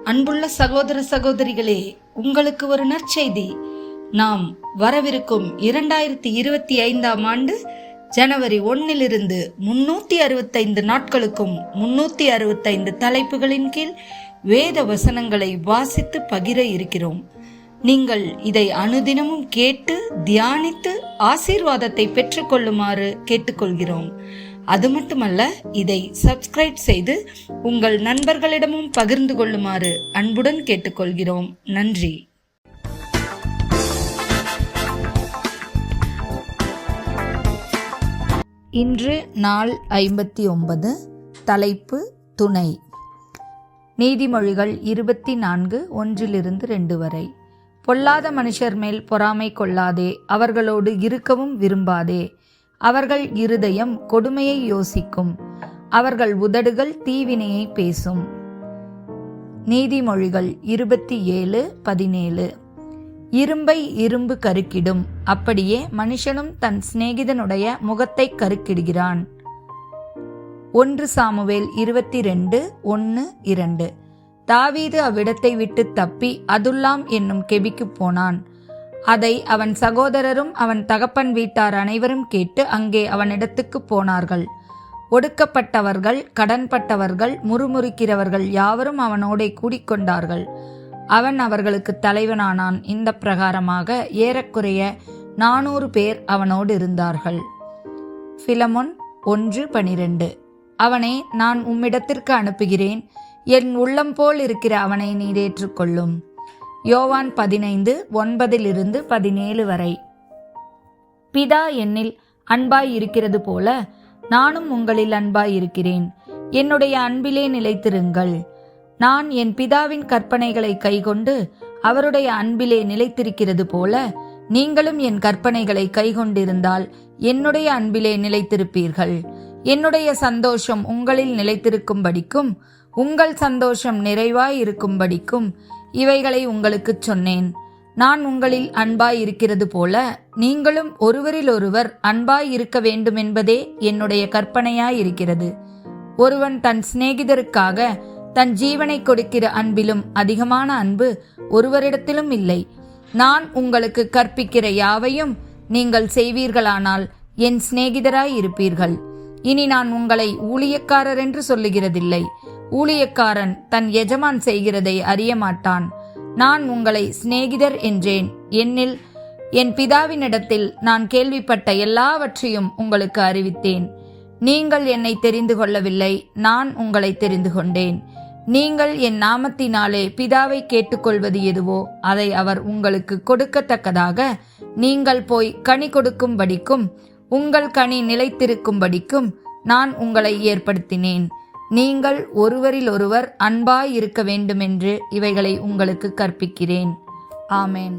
அன்புள்ள சகோதர சகோதரிகளே, உங்களுக்கு ஒரு நற்செய்தி. நாம் வரவிருக்கும் 2025 ஆண்டு ஜனவரி 1 365 நாட்களுக்கும் 365 தலைப்புகளின் கீழ் வேத வசனங்களை வாசித்து பகிர இருக்கிறோம். நீங்கள் இதை அனுதினமும் கேட்டு தியானித்து ஆசீர்வாதத்தை பெற்றுக்கொள்ளுமாறு கேட்டுக்கொள்கிறோம். அது மட்டுமல்ல, இதை சப்ஸ்கிரைப் செய்து உங்கள் நண்பர்களிடமும் பகிர்ந்து கொள்ளுமாறு அன்புடன் கேட்டுக்கொள்கிறோம். நன்றி. இன்று நாள் 59. தலைப்பு துணை. நீதிமொழிகள் 24 1-2 வரை. பொல்லாத மனுஷர் மேல் பொறாமை கொள்ளாதே, அவர்களோடு இருக்கவும் விரும்பாதே. அவர்கள் இருதயம் கொடுமையை யோசிக்கும், அவர்கள் உதடுகள் தீவினையை பேசும். நீதிமொழிகள் 27:17. இரும்பை இரும்பு கருக்கிடும், அப்படியே மனுஷனும் தன் சிநேகிதனுடைய முகத்தை கருக்கிடுகிறான். 1 சாமுவேல் 22:1-2. தாவீது அவ்விடத்தை விட்டு தப்பி அதுல்லாம் என்னும் கெபிக்கு போனான். அதை அவன் சகோதரரும் அவன் தகப்பன் வீட்டார் அனைவரும் கேட்டு அங்கே அவனிடத்துக்கு போனார்கள். ஒடுக்கப்பட்டவர்கள், கடன்பட்டவர்கள், முறுமுறுக்கிறவர்கள் யாவரும் அவனோடே கூடிக்கொண்டார்கள். அவன் அவர்களுக்கு தலைவனானான். இந்த பிரகாரமாக ஏறக்குறைய 400 பேர் அவனோடு இருந்தார்கள். பிலமோன் 1:12. அவனை நான் உம்மிடத்திற்கு அனுப்புகிறேன், என் உள்ளம் போல் இருக்கிற அவனை நீர் ஏற்றுக்கொள்ளும். யோவான் 15:9-17 வரை. பிதா என்னில் அன்பாய் இருக்கிறது போல நானும் உங்களில் அன்பாய் இருக்கிறேன். என்னுடைய அன்பிலே நிலைத்திருங்கள். நான் என் பிதாவின் கற்பனைகளை கைக்கொண்டு அவருடைய அன்பிலே நிலைத்திருக்கிறது போல நீங்களும் என் கற்பனைகளை கைக்கொண்டிருந்தால் என்னுடைய அன்பிலே நிலைத்திருப்பீர்கள். என்னுடைய சந்தோஷம் உங்களில் நிலைத்திருக்கும்படிக்கும் உங்கள் சந்தோஷம் நிறைவாய் இருக்கும்படிக்கும் இவைகளை உங்களுக்கு சொன்னேன். நான் உங்களில் அன்பாய் இருக்கிறது போல நீங்களும் ஒருவரில் ஒருவர் அன்பாய் இருக்க வேண்டும் என்பதே என்னுடைய கற்பனையாய் இருக்கிறது. ஒருவன் தன் சிநேகிதருக்காக தன் ஜீவனை கொடுக்கிற அன்பிலும் அதிகமான அன்பு ஒருவரிடத்திலும் இல்லை. நான் உங்களுக்கு கற்பிக்கிற யாவையும் நீங்கள் செய்வீர்களானால் என் சிநேகிதராய் இருப்பீர்கள். இனி நான் உங்களை ஊழியக்காரர் என்று சொல்லுகிறதில்லை. ஊழியக்காரன் தன் எஜமான் செய்கிறதை அறிய மாட்டான். நான் உங்களை சிநேகிதர் என்றேன். என்னில் என் பிதாவினிடத்தில் நான் கேள்விப்பட்ட எல்லாவற்றையும் உங்களுக்கு அறிவித்தேன். நீங்கள் என்னை தெரிந்து கொள்ளவில்லை, நான் உங்களை தெரிந்து கொண்டேன். நீங்கள் என் நாமத்தினாலே பிதாவை கேட்டுக்கொள்வது எதுவோ அதை அவர் உங்களுக்கு கொடுக்கத்தக்கதாக நீங்கள் போய் கனி கொடுக்கும்படிக்கும் உங்கள் கனி நிலைத்திருக்கும்படிக்கும் நான் உங்களை ஏற்படுத்தினேன். நீங்கள் ஒருவரில் ஒருவர் அன்பாய் இருக்க வேண்டுமென்று இவைகளை உங்களுக்கு கற்பிக்கிறேன். ஆமேன்.